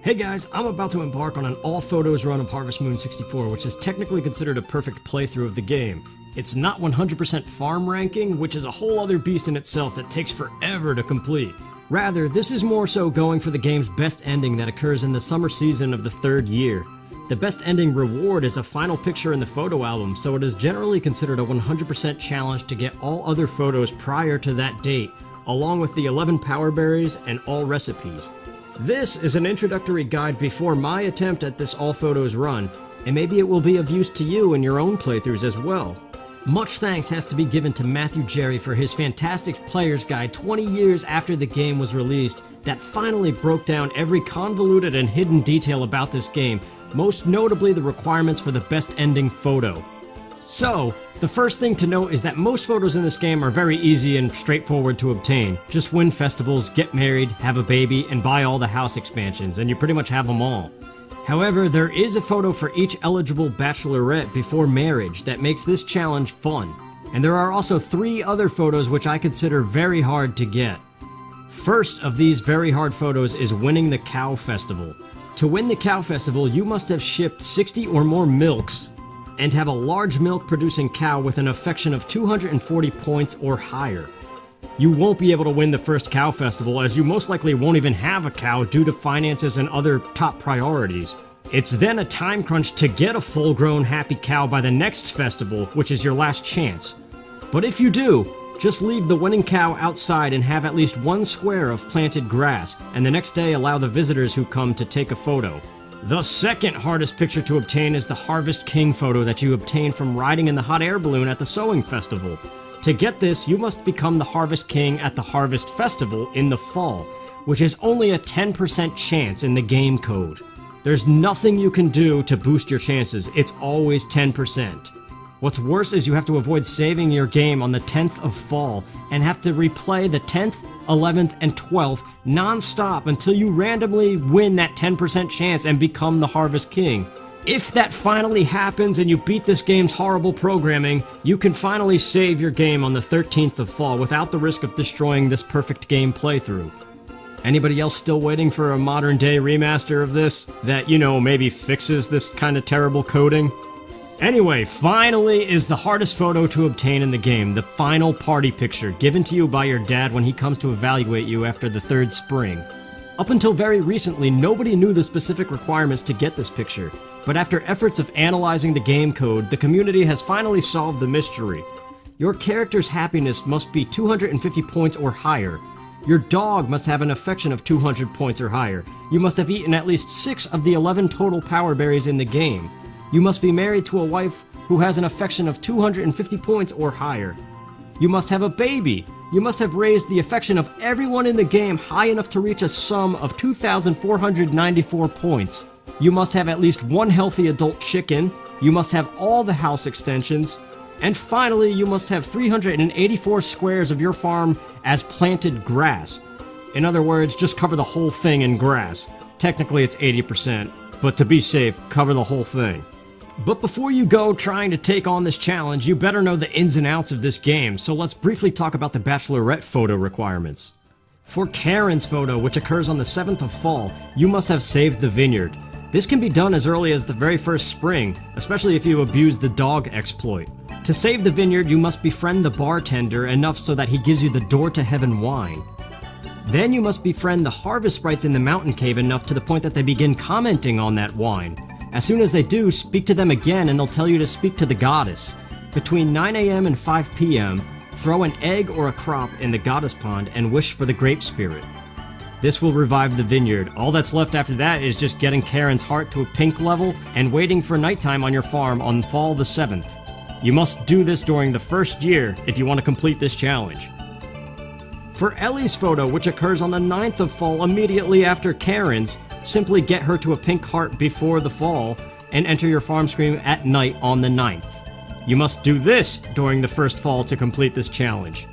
Hey guys, I'm about to embark on an all photos run of Harvest Moon 64, which is technically considered a perfect playthrough of the game. It's not 100% farm ranking, which is a whole other beast in itself that takes forever to complete. Rather, this is more so going for the game's best ending that occurs in the summer season of the third year. The best ending reward is a final picture in the photo album, so it is generally considered a 100% challenge to get all other photos prior to that date, along with the 11 power berries and all recipes. This is an introductory guide before my attempt at this all photos run, and maybe it will be of use to you in your own playthroughs as well. Much thanks has to be given to Gerry for his fantastic player's guide 20 years after the game was released that finally broke down every convoluted and hidden detail about this game, most notably the requirements for the best ending photo. So, the first thing to note is that most photos in this game are very easy and straightforward to obtain. Just win festivals, get married, have a baby, and buy all the house expansions, and you pretty much have them all. However, there is a photo for each eligible bachelorette before marriage that makes this challenge fun. And there are also 3 other photos which I consider very hard to get. First of these very hard photos is winning the cow festival. To win the cow festival, you must have shipped 60 or more milks and have a large milk-producing cow with an affection of 240 points or higher. You won't be able to win the first cow festival, as you most likely won't even have a cow due to finances and other top priorities. It's then a time crunch to get a full-grown happy cow by the next festival, which is your last chance. But if you do, just leave the winning cow outside and have at least 1 square of planted grass, and the next day allow the visitors who come to take a photo. The second hardest picture to obtain is the Harvest King photo that you obtain from riding in the hot air balloon at the sewing festival. To get this, you must become the Harvest King at the Harvest Festival in the fall, which is only a 10% chance in the game code. There's nothing you can do to boost your chances, it's always 10%. What's worse is you have to avoid saving your game on the 10th of fall and have to replay the 10th, 11th, and 12th non-stop until you randomly win that 10% chance and become the Harvest King. If that finally happens and you beat this game's horrible programming, you can finally save your game on the 13th of fall without the risk of destroying this perfect game playthrough. Anybody else still waiting for a modern day remaster of this that, you know, maybe fixes this kind of terrible coding? Anyway, finally is the hardest photo to obtain in the game, the final party picture given to you by your dad when he comes to evaluate you after the 3rd spring. Up until very recently, nobody knew the specific requirements to get this picture, but after efforts of analyzing the game code, the community has finally solved the mystery. Your character's happiness must be 250 points or higher. Your dog must have an affection of 200 points or higher. You must have eaten at least 6 of the 11 total power berries in the game. You must be married to a wife who has an affection of 250 points or higher. You must have a baby. You must have raised the affection of everyone in the game high enough to reach a sum of 2,494 points. You must have at least 1 healthy adult chicken. You must have all the house extensions. And finally, you must have 384 squares of your farm as planted grass. In other words, just cover the whole thing in grass. Technically it's 80%, but to be safe, cover the whole thing. But before you go trying to take on this challenge, you better know the ins and outs of this game, so let's briefly talk about the bachelorette photo requirements. For Karen's photo, which occurs on the 7th of fall, you must have saved the vineyard. This can be done as early as the very first spring, especially if you abuse the dog exploit. To save the vineyard, you must befriend the bartender enough so that he gives you the door to heaven wine. Then you must befriend the harvest sprites in the mountain cave enough to the point that they begin commenting on that wine. As soon as they do, speak to them again and they'll tell you to speak to the goddess. Between 9 AM and 5 PM, throw an egg or a crop in the goddess pond and wish for the grape spirit. This will revive the vineyard. All that's left after that is just getting Karen's heart to a pink level and waiting for nighttime on your farm on fall the 7th. You must do this during the first year if you want to complete this challenge. For Elli's photo, which occurs on the 9th of fall immediately after Karen's, simply get her to a pink heart before the fall and enter your farm screen at night on the 9th. You must do this during the first fall to complete this challenge.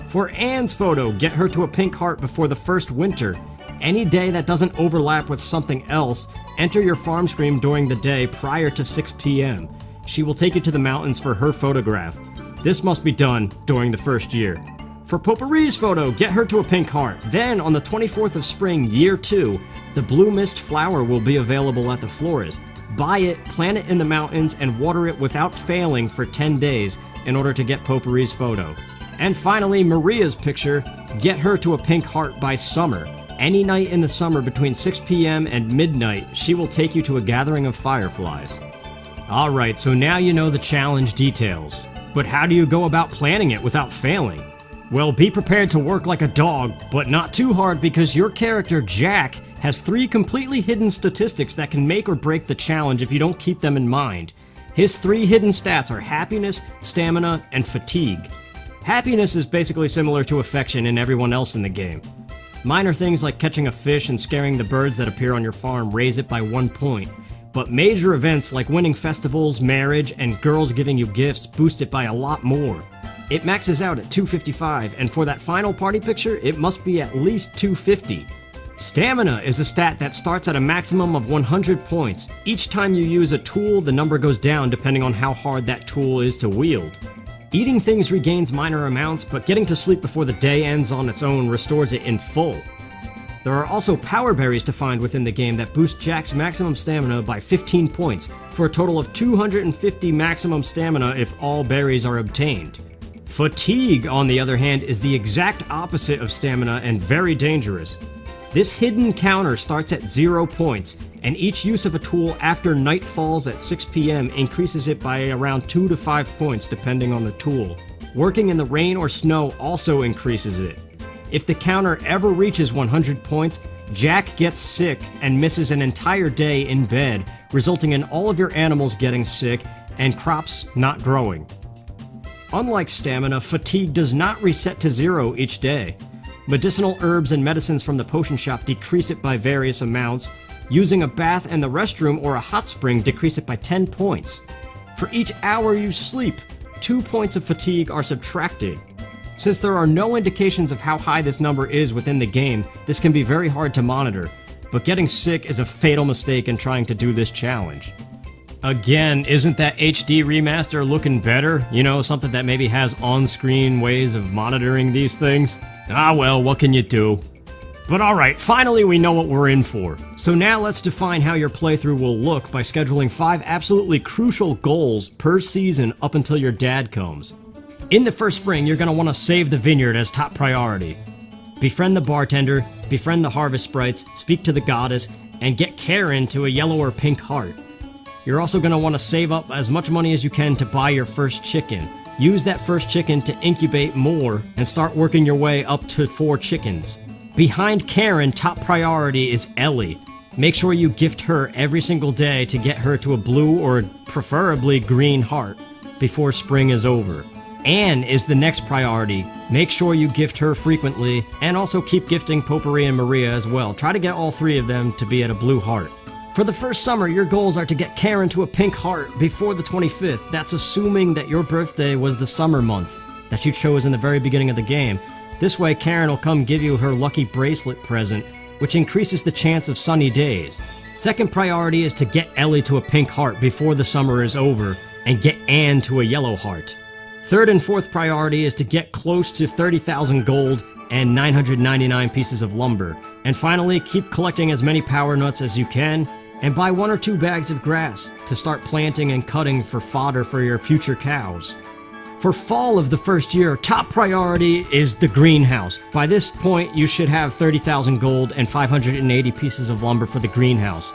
For Anne's photo, get her to a pink heart before the first winter. Any day that doesn't overlap with something else, enter your farm screen during the day prior to 6 PM. She will take you to the mountains for her photograph. This must be done during the first year. For Popuri's photo, get her to a pink heart. Then, on the 24th of spring, year 2, The blue mist flower will be available at the florist. Buy it, plant it in the mountains, and water it without failing for 10 days in order to get Popuri's photo. And finally, Maria's picture. Get her to a pink heart by summer. Any night in the summer between 6 p.m. and midnight, she will take you to a gathering of fireflies. Alright, so now you know the challenge details. But how do you go about planning it without failing? Well, be prepared to work like a dog, but not too hard because your character, Jack, has 3 completely hidden statistics that can make or break the challenge if you don't keep them in mind. His 3 hidden stats are happiness, stamina, and fatigue. Happiness is basically similar to affection and everyone else in the game. Minor things like catching a fish and scaring the birds that appear on your farm raise it by 1 point, but major events like winning festivals, marriage, and girls giving you gifts boost it by a lot more. It maxes out at 255, and for that final party picture, it must be at least 250. Stamina is a stat that starts at a maximum of 100 points. Each time you use a tool, the number goes down depending on how hard that tool is to wield. Eating things regains minor amounts, but getting to sleep before the day ends on its own restores it in full. There are also power berries to find within the game that boost Jack's maximum stamina by 15 points, for a total of 250 maximum stamina if all berries are obtained. Fatigue, on the other hand, is the exact opposite of stamina and very dangerous. This hidden counter starts at 0 points, and each use of a tool after night falls at 6 p.m. increases it by around 2 to 5 points depending on the tool. Working in the rain or snow also increases it. If the counter ever reaches 100 points, Jack gets sick and misses an entire day in bed, resulting in all of your animals getting sick and crops not growing. Unlike stamina, fatigue does not reset to 0 each day. Medicinal herbs and medicines from the potion shop decrease it by various amounts. Using a bath and the restroom or a hot spring decrease it by 10 points. For each hour you sleep, 2 points of fatigue are subtracted. Since there are no indications of how high this number is within the game, this can be very hard to monitor, but getting sick is a fatal mistake in trying to do this challenge. Again, isn't that HD remaster looking better? You know, something that maybe has on-screen ways of monitoring these things? Ah well, what can you do? But alright, finally we know what we're in for. So now let's define how your playthrough will look by scheduling 5 absolutely crucial goals per season up until your dad comes. In the first spring, you're going to want to save the vineyard as top priority. Befriend the bartender, befriend the harvest sprites, speak to the goddess, and get Karen to a yellow or pink heart. You're also going to want to save up as much money as you can to buy your first chicken. Use that first chicken to incubate more and start working your way up to 4 chickens. Behind Karen, top priority is Elli. Make sure you gift her every single day to get her to a blue or preferably green heart before spring is over. Anne is the next priority. Make sure you gift her frequently and also keep gifting Popuri and Maria as well. Try to get all 3 of them to be at a blue heart. For the first summer, your goals are to get Karen to a pink heart before the 25th. That's assuming that your birthday was the summer month that you chose in the very beginning of the game. This way, Karen will come give you her lucky bracelet present, which increases the chance of sunny days. Second priority is to get Elli to a pink heart before the summer is over, and get Anne to a yellow heart. Third and fourth priority is to get close to 30,000 gold and 999 pieces of lumber. And finally, keep collecting as many power nuts as you can, and buy 1 or 2 bags of grass to start planting and cutting for fodder for your future cows. For fall of the first year, top priority is the greenhouse. By this point, you should have 30,000 gold and 580 pieces of lumber for the greenhouse.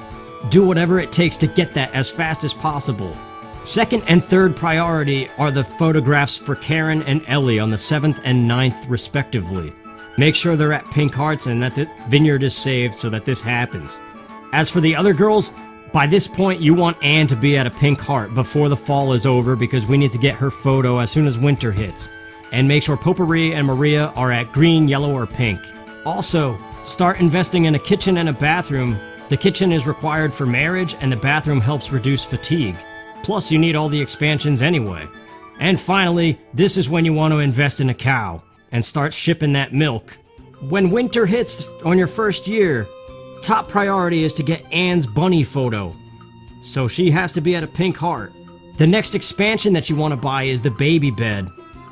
Do whatever it takes to get that as fast as possible. Second and third priority are the photographs for Karen and Elli on the 7th and 9th respectively. Make sure they're at pink hearts and that the vineyard is saved so that this happens. As for the other girls, by this point you want Anne to be at a pink heart before the fall is over because we need to get her photo as soon as winter hits. And make sure Popuri and Maria are at green, yellow, or pink. Also, start investing in a kitchen and a bathroom. The kitchen is required for marriage and the bathroom helps reduce fatigue. Plus you need all the expansions anyway. And finally, this is when you want to invest in a cow and start shipping that milk. When winter hits on your first year, top priority is to get Anne's bunny photo, so she has to be at a pink heart. The next expansion that you want to buy is the baby bed,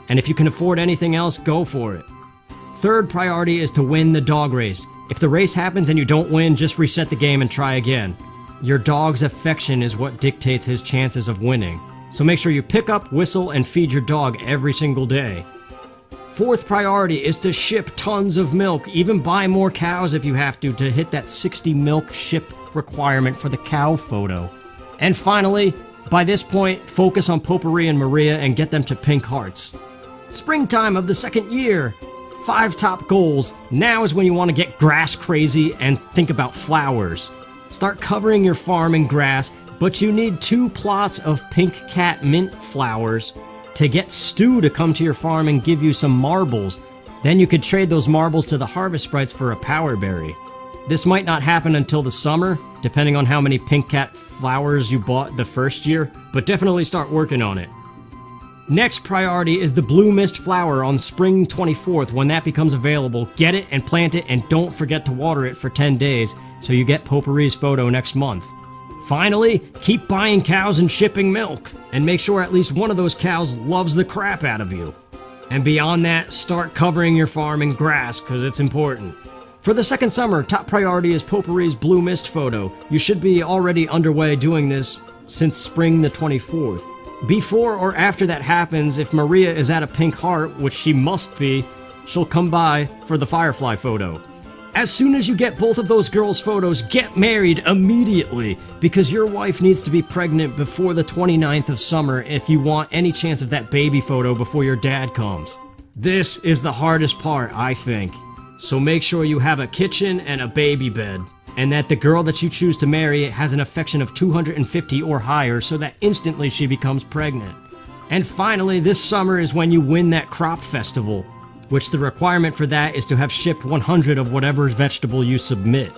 and if you can afford anything else, go for it. Third priority is to win the dog race. If the race happens and you don't win, just reset the game and try again. Your dog's affection is what dictates his chances of winning. So make sure you pick up, whistle, and feed your dog every single day. Fourth priority is to ship tons of milk, even buy more cows if you have to hit that 60 milk ship requirement for the cow photo. And finally, by this point, focus on Popuri and Maria and get them to pink hearts. Springtime of the second year. 5 top goals. Now is when you want to get grass crazy and think about flowers. Start covering your farm in grass, but you need 2 plots of pink cat mint flowers to get Stu to come to your farm and give you some marbles. Then you could trade those marbles to the harvest sprites for a power berry. This might not happen until the summer, depending on how many pink cat flowers you bought the first year, but definitely start working on it. Next priority is the blue mist flower on spring 24th. When that becomes available, get it and plant it, and don't forget to water it for 10 days so you get Popuri's photo next month. Finally, keep buying cows and shipping milk, and make sure at least one of those cows loves the crap out of you. And beyond that, start covering your farm in grass, because it's important. For the second summer, top priority is Popuri's blue mist photo. You should be already underway doing this since spring the 24th. Before or after that happens, if Maria is at a pink heart, which she must be, she'll come by for the Firefly photo. As soon as you get both of those girls' photos, get married immediately, because your wife needs to be pregnant before the 29th of summer if you want any chance of that baby photo before your dad comes. This is the hardest part, I think. So make sure you have a kitchen and a baby bed, and that the girl that you choose to marry has an affection of 250 or higher so that instantly she becomes pregnant. And finally, this summer is when you win that crop festival, which the requirement for that is to have shipped 100 of whatever vegetable you submit.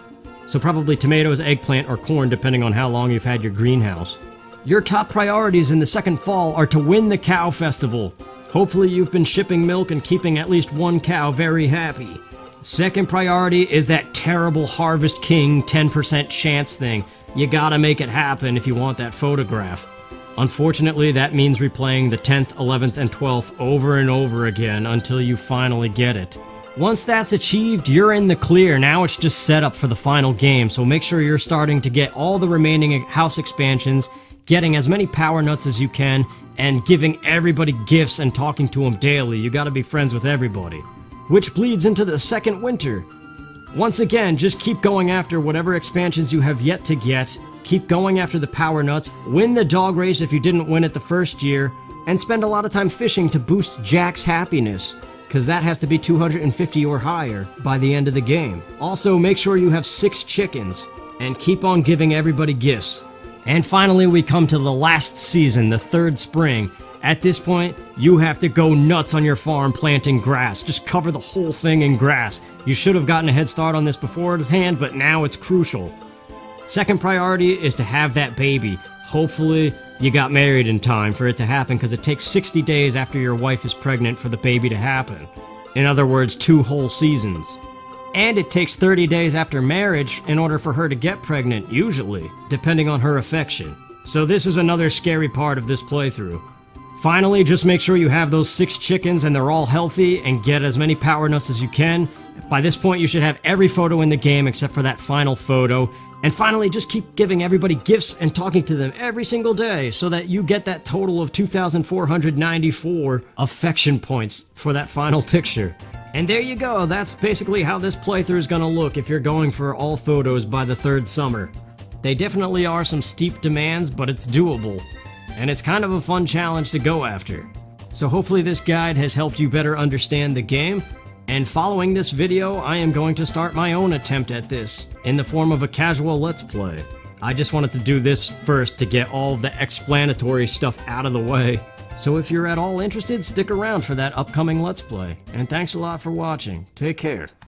So probably tomatoes, eggplant, or corn depending on how long you've had your greenhouse. Your top priorities in the second fall are to win the cow festival. Hopefully you've been shipping milk and keeping at least one cow very happy. Second priority is that terrible Harvest King 10% chance thing. You gotta make it happen if you want that photograph. Unfortunately, that means replaying the 10th, 11th, and 12th over and over again until you finally get it. Once that's achieved, you're in the clear. Now it's just set up for the final game, so make sure you're starting to get all the remaining house expansions, getting as many power nuts as you can, and giving everybody gifts and talking to them daily. You gotta be friends with everybody. Which bleeds into the second winter. Once again, just keep going after whatever expansions you have yet to get, keep going after the power nuts, win the dog race if you didn't win it the first year, and spend a lot of time fishing to boost Jack's happiness, because that has to be 250 or higher by the end of the game. Also, make sure you have 6 chickens, and keep on giving everybody gifts. And finally, we come to the last season, the third spring. At this point, you have to go nuts on your farm planting grass. Just cover the whole thing in grass. You should have gotten a head start on this beforehand, but now it's crucial. Second priority is to have that baby. Hopefully, you got married in time for it to happen, because it takes 60 days after your wife is pregnant for the baby to happen. In other words, 2 whole seasons. And it takes 30 days after marriage in order for her to get pregnant, usually, depending on her affection. So this is another scary part of this playthrough. Finally, just make sure you have those 6 chickens and they're all healthy, and get as many power nuts as you can. By this point, you should have every photo in the game except for that final photo. And finally, just keep giving everybody gifts and talking to them every single day so that you get that total of 2,494 affection points for that final picture. And there you go, that's basically how this playthrough is gonna look if you're going for all photos by the third summer. They definitely are some steep demands, but it's doable. And it's kind of a fun challenge to go after. So hopefully this guide has helped you better understand the game. And following this video, I am going to start my own attempt at this, in the form of a casual Let's Play. I just wanted to do this first to get all of the explanatory stuff out of the way. So if you're at all interested, stick around for that upcoming Let's Play. And thanks a lot for watching. Take care.